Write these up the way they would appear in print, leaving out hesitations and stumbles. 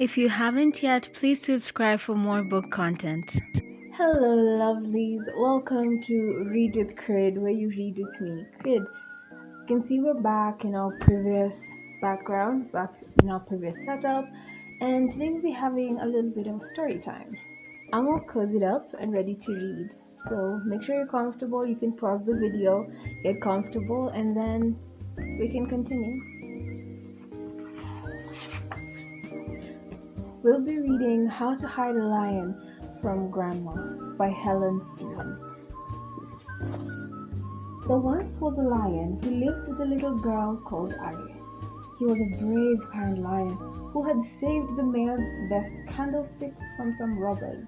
If you haven't yet, please subscribe for more book content. Hello, lovelies. Welcome to Read with Crid, where you read with me, Crid. You can see we're back in our previous background, back in our previous setup, and today we'll be having a little bit of story time. I'm all cozied up and ready to read, so make sure you're comfortable. You can pause the video, get comfortable, and then we can continue. We'll be reading How to Hide a Lion from Grandma by Helen Stevens. There once was a lion who lived with a little girl called Iris. He was a brave, kind lion who had saved the mayor's best candlesticks from some robbers.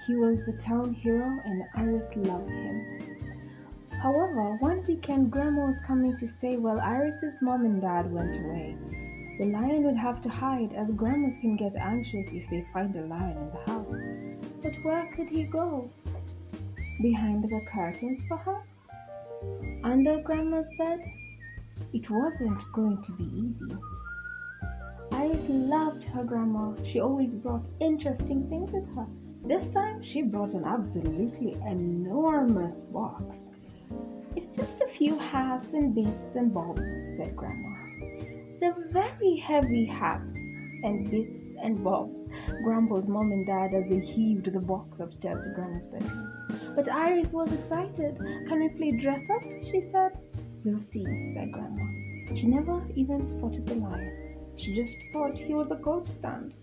He was the town hero and Iris loved him. However, one weekend Grandma was coming to stay while Iris's mom and dad went away. The lion would have to hide, as grandmas can get anxious if they find a lion in the house. But where could he go? Behind the curtains, perhaps? Under Grandma's bed? It wasn't going to be easy. Iris loved her grandma. She always brought interesting things with her. This time, she brought an absolutely enormous box. "It's just a few hats and bits and bobs," said Grandma. "They're very heavy hats and bits and bobs," grumbled Mom and Dad as they heaved the box upstairs to Grandma's bedroom. But Iris was excited. "Can we play dress up?" she said. "We'll see," said Grandma. She never even spotted the lion. She just thought he was a coat stand.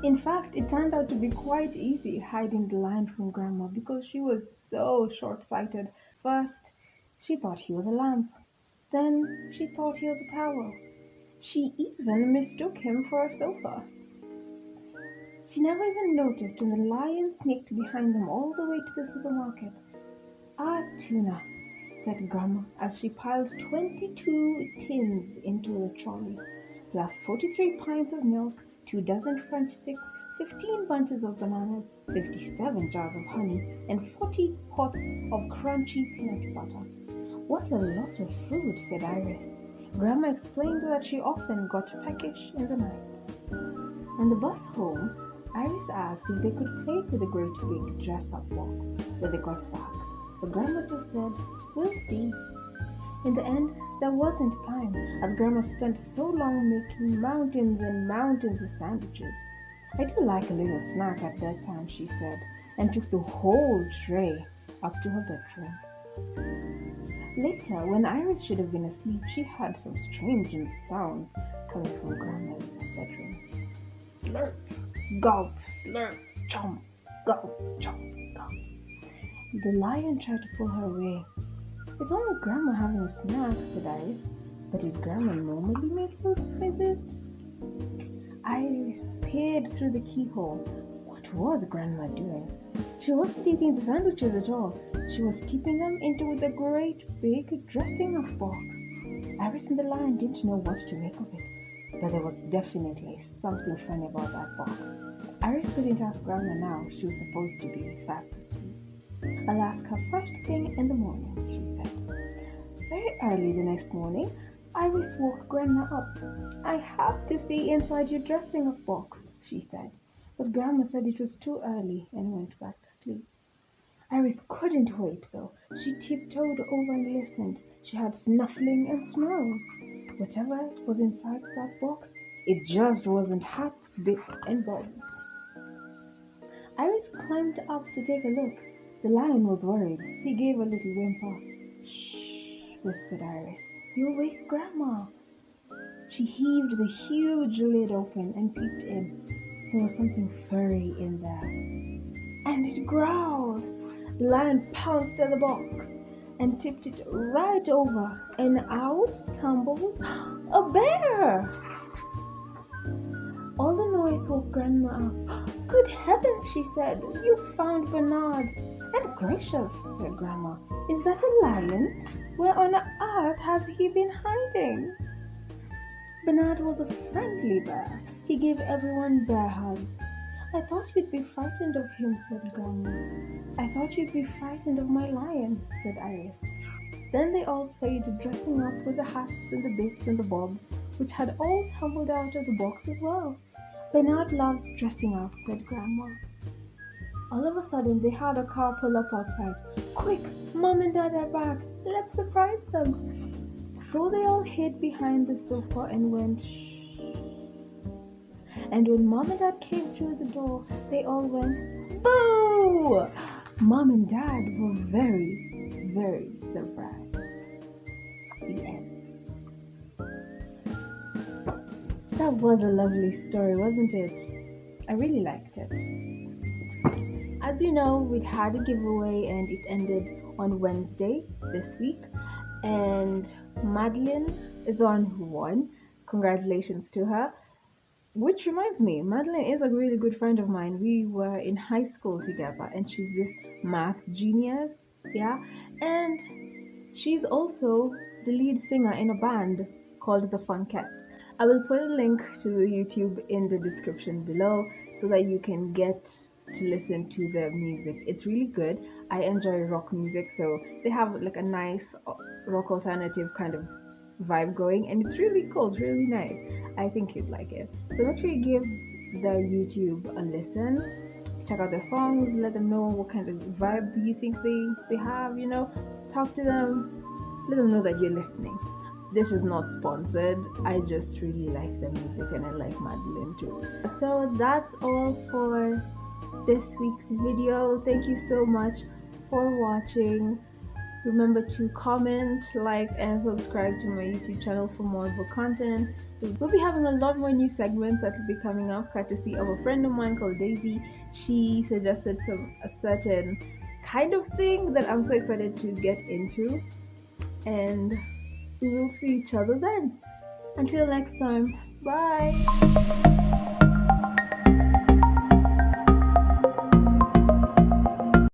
In fact, it turned out to be quite easy hiding the lion from Grandma because she was so short-sighted. First, she thought he was a lamp. Then she thought he was a towel. She even mistook him for a sofa. She never even noticed when the lion sneaked behind them all the way to the supermarket. "Ah, tuna," said Grandma as she piled 22 tins into the trolley, plus 43 pints of milk, 2 dozen French sticks, 15 bunches of bananas, 57 jars of honey, and 40 pots of crunchy peanut butter. "What a lot of food," said Iris. Grandma explained that she often got peckish in the night. On the bus home, Iris asked if they could play with the great big dress-up box when they got back, but Grandma just said, "We'll see." In the end, there wasn't time, as Grandma spent so long making mountains and mountains of sandwiches. "I do like a little snack at bedtime," she said, and took the whole tray up to her bedroom. Later, when Iris should have been asleep, she heard some strange sounds coming from Grandma's bedroom. Slurp, gulp, slurp, chomp, gulp, chomp, gulp. The lion tried to pull her away. "It's only Grandma having a snack," said Iris. "But did Grandma normally make those noises?" Iris peered through the keyhole. What was Grandma doing? She wasn't eating the sandwiches at all. She was keeping them into the great big dressing-up box. Iris and the lion didn't know what to make of it, but there was definitely something funny about that box. Iris couldn't ask Grandma now. She was supposed to be fast asleep. "I'll ask her first thing in the morning," she said. Very early the next morning, Iris woke Grandma up. "I have to see inside your dressing-up box," she said. But Grandma said it was too early and went back to sleep. Iris couldn't wait, though. She tiptoed over and listened. She heard snuffling and snoring. Whatever else was inside that box, it just wasn't hats, bits, and bobs. Iris climbed up to take a look. The lion was worried. He gave a little whimper. "Shh," whispered Iris. "You'll wake Grandma." She heaved the huge lid open and peeped in. There was something furry in there. And it growled. The lion pounced at the box and tipped it right over, and out tumbled a bear. All the noise woke Grandma up. "Good heavens," she said. "You found Bernard." "And gracious," said Grandma. "Is that a lion? Where on earth has he been hiding?" Bernard was a friendly bear. He gave everyone bear hugs. "I thought you'd be frightened of him," said Grandma. "I thought you'd be frightened of my lion," said Iris. Then they all played dressing up with the hats and the bits and the bobs, which had all tumbled out of the box as well. Bernard loves dressing up, said Grandma. All of a sudden, they had a car pull up outside. Quick, Mom and Dad are back. Let's surprise them. So they all hid behind the sofa and went shh. And when Mom and Dad came through the door, they all went boo! Mom and Dad were very, very surprised. The end. That was a lovely story, wasn't it? I really liked it. As you know, we'd had a giveaway and it ended on Wednesday this week. And Madeline is the one who won. Congratulations to her. Which reminds me, Madeline is a really good friend of mine. We were in high school together and she's this math genius. Yeah. And she's also the lead singer in a band called the Funkettes. I will put a link to YouTube in the description below so that you can get to listen to their music. It's really good. I enjoy rock music, so they have like a nice rock alternative kind of vibe going, and it's really cool. It's really nice. I think you'd like it. So make sure you give their YouTube a listen. Check out their songs. Let them know what kind of vibe you think they have. You know, talk to them. Let them know that you're listening. This is not sponsored. I just really like their music and I like Madeline too. So that's all for this week's video. Thank you so much for watching. Remember to comment, like, and subscribe to my YouTube channel for more book content. We'll be having a lot more new segments that will be coming up courtesy of a friend of mine called Daisy. She suggested a certain kind of thing that I'm so excited to get into. And we will see each other then. Until next time, bye!